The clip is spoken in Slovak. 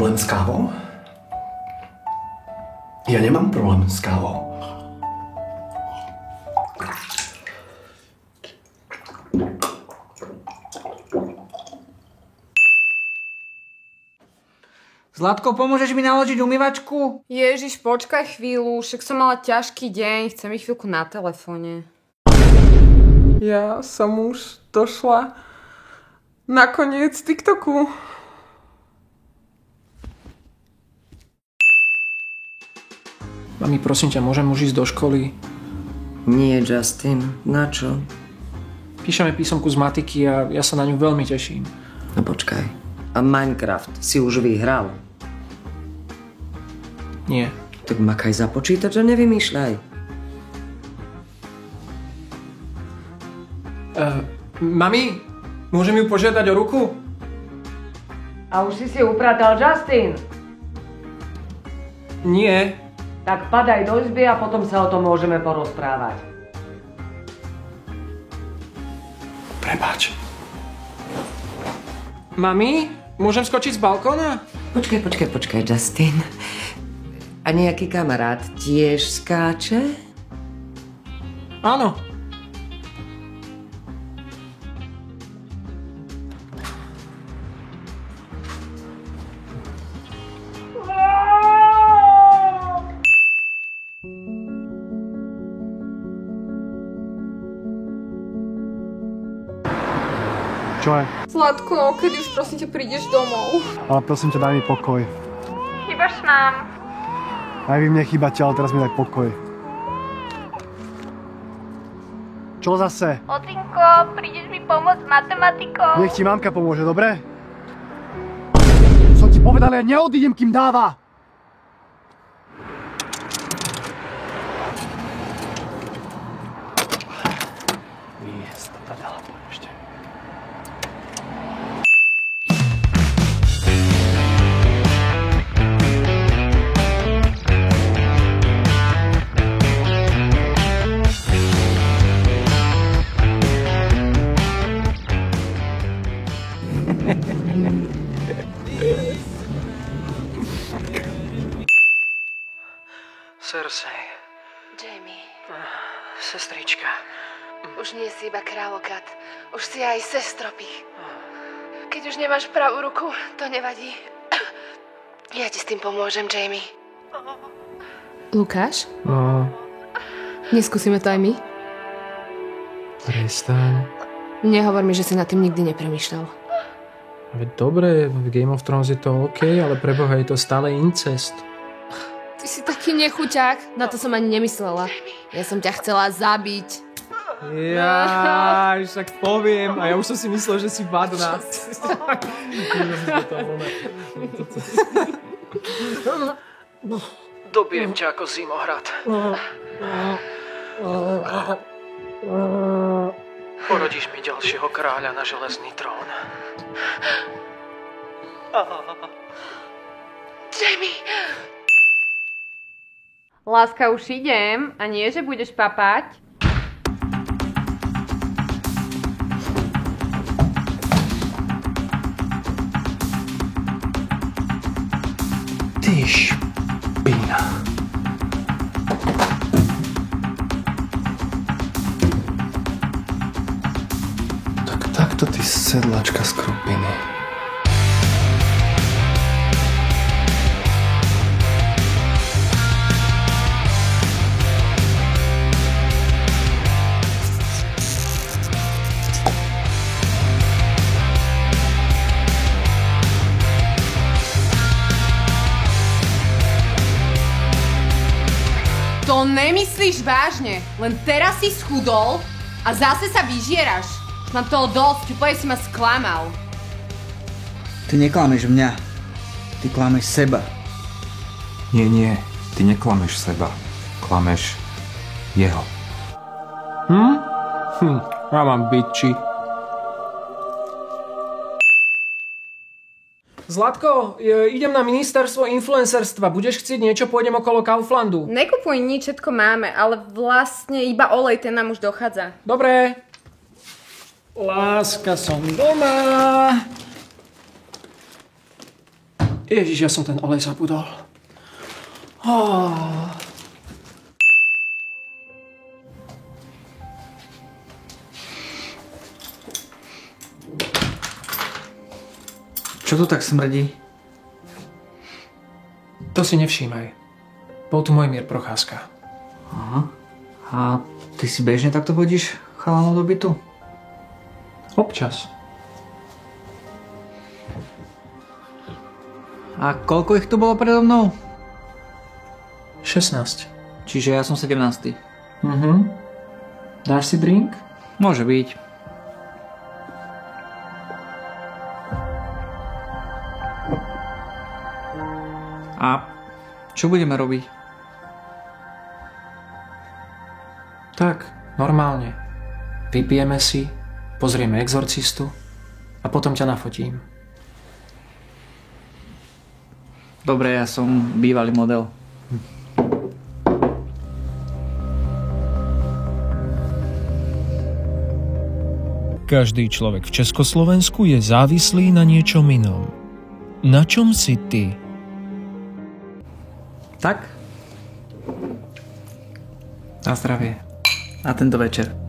problém s kávou? Ja nemám problém s kávou. Zlatko, pomôžeš mi naložiť umývačku? Ježiš, počkaj chvíľu, však som mala ťažký deň, chcem byť chvíľku na telefóne. Ja som už došla na koniec TikToku. Mami, prosím ťa, môžem už ísť do školy? Nie, Justin. Na čo? Píšeme písomku z matiky a ja sa na ňu veľmi teším. No počkaj. A Minecraft si už vyhral? Nie. Tak makaj za počítač a nevymýšľaj. Mami, môžem ju požiadať o ruku? A už si upratal, Justin? Nie. Tak padaj do izby a potom sa o tom môžeme porozprávať. Prepáč. Mami, môžem skočiť z balkóna? Počkaj, Justin. A nejaký kamarát tiež skáče? Áno. Čo je? Zlatko, kedy už prosím ťa prídeš domov? Ale prosím ťa, daj mi pokoj. Chýbaš nám. Aj vy mne chýbate, ale teraz mi daj pokoj. Čo zase? Ocinko, prídeš mi pomôcť s matematikou? Nech ti mamka pomôže, dobre? Som ti povedal, ja neodídem, kým dáva! Cersei. Jamie. Sestrička. Už nie si iba kráľokat. Už si aj sestropich. Keď už nemáš pravú ruku, to nevadí. Ja ti s tým pomôžem, Jamie. Lukáš? No, Neskúsime to aj my? prestaň. Nehovor mi, že si nad tým nikdy nepremýšľal. Veď dobre, v Game of Thrones je to OK, ale preboha je to stále incest. Ty si taký nechuťák, na to som ani nemyslela. Ja som ťa chcela zabiť. Jaj, však poviem. A ja už som si myslel, že si vadná. Dobijem ťa ako zimohrad. Porodíš mi ďalšieho kráľa na železný trón. Jamie! Láska, už idem. A nie, že budeš papať? Ty špina. Tak takto ty sedlačka z krupiny. To nemyslíš vážne. Len teraz si schudol a zase sa vyžieraš. Mám toho dosť, úplne si ma sklamal. Ty neklameš mňa. Ty klameš seba. Nie, ty neklameš seba. Klameš jeho. Ja mám bitči. Zlatko, idem na ministerstvo influencerstva. Budeš chcieť niečo? Pôjdem okolo Kauflandu. Nekupuj nič, všetko máme, ale vlastne iba olej, ten nám už dochádza. Dobre. Láska, som doma. Ježiš, ja som ten olej zabudol. Čo tu tak smrdí? To si nevšímaj. Bol tu môj Mier Procházka. Aha. A ty si bežne takto vodíš chalanov do bytu? Občas. A koľko ich tu bolo predo mnou? 16. Čiže ja som 17. Dáš si drink? Môže byť. A čo budeme robiť? Tak, normálne. Vypijeme si, pozrieme Exorcistu a potom ťa nafotím. Dobre, ja som bývalý model. Každý človek v Československu je závislý na niečom inom. Na čom si ty? Tak? Na zdravie. A tento večer.